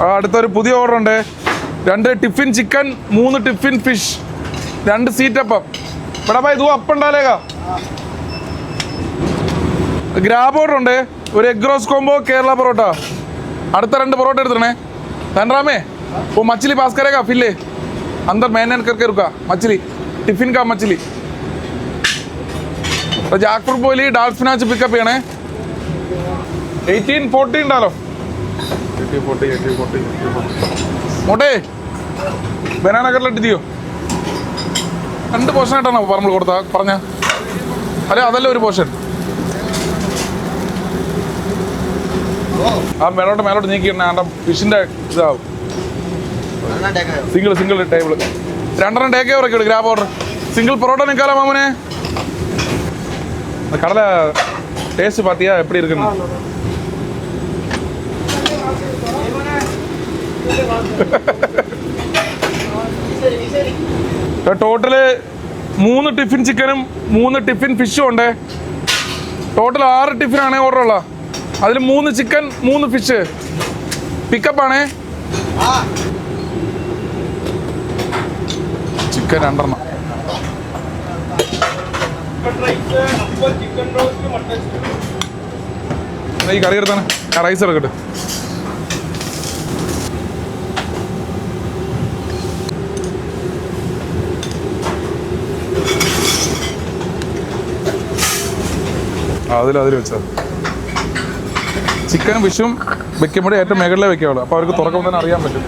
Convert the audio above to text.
അടുത്തൊരു പുതിയ ഓർഡർ ഉണ്ട്. 2 ടിഫിൻ ചിക്കൻ, 3 ടിഫിൻ ഫിഷ്, 2 സീറ്റപ്പം. ബടാ ഭായ് ദോ അപ്പം डालेगा. ഗ്രാബ് ഓർഡർ ഉണ്ട്. ഒരു egg roast combo, Kerala parotta. അടുത്ത 2 പൊറോട്ട എടുത്തിടണേ. धनरामे वो मछली पास करेगा फिले अंदर मैरिनेट करके रुका मछली टिफिन का मछली. तो जैकफ्रूट बोली डार्क स्पिनाच पिकअप ചെയ്യണേ. 18 14 डालो. 18 40 मोटे बनाना कटलेट दियो. 2 പോർഷൻ ആയിട്ടാണോ നമ്മൾ കൊടുത്താ പറഞ്ഞ? അല്ല അതല്ല ഒരു പോർഷൻ. ആ മേലോട്ട് നീക്കിയിടണേ. ആണ്ട ഫിഷിൻ്റെ ഇതാവും. സിംഗിൾ ടേബിൾ 2 ടേക്ക് ഓവറൊക്കെ ഇടും. ഗ്രാബ് ഓർഡർ സിംഗിൾ പൊറോട്ട നിൽക്കാലോ മാമനെ. கடல டேஸ்ட் பார்த்தியா எப்படி இருக்குன்னு? ടോട്ടല് 3 ടിഫിൻ ചിക്കനും 3 ടിഫിൻ ഫിഷും ഉണ്ട്. ടോട്ടൽ 6 ടിഫിനാണ് ഓർഡർ ഉള്ള. അതിൽ 3 ചിക്കൻ 3 ഫിഷ് പിക്കപ്പാണേ. ചിക്കൻ 2 ഈ കറി എടുത്താണ്. റൈസ് എടുക്കട്ടെ. അതിൽ വെച്ചാൽ ചിക്കനും ഫിഷും വെക്കുമ്പോഴേ ഏറ്റവും മുകളിലേ വെക്കാവുള്ളൂ. അപ്പോൾ അവർക്ക് തുറക്കുമ്പോൾ തന്നെ അറിയാൻ പറ്റും.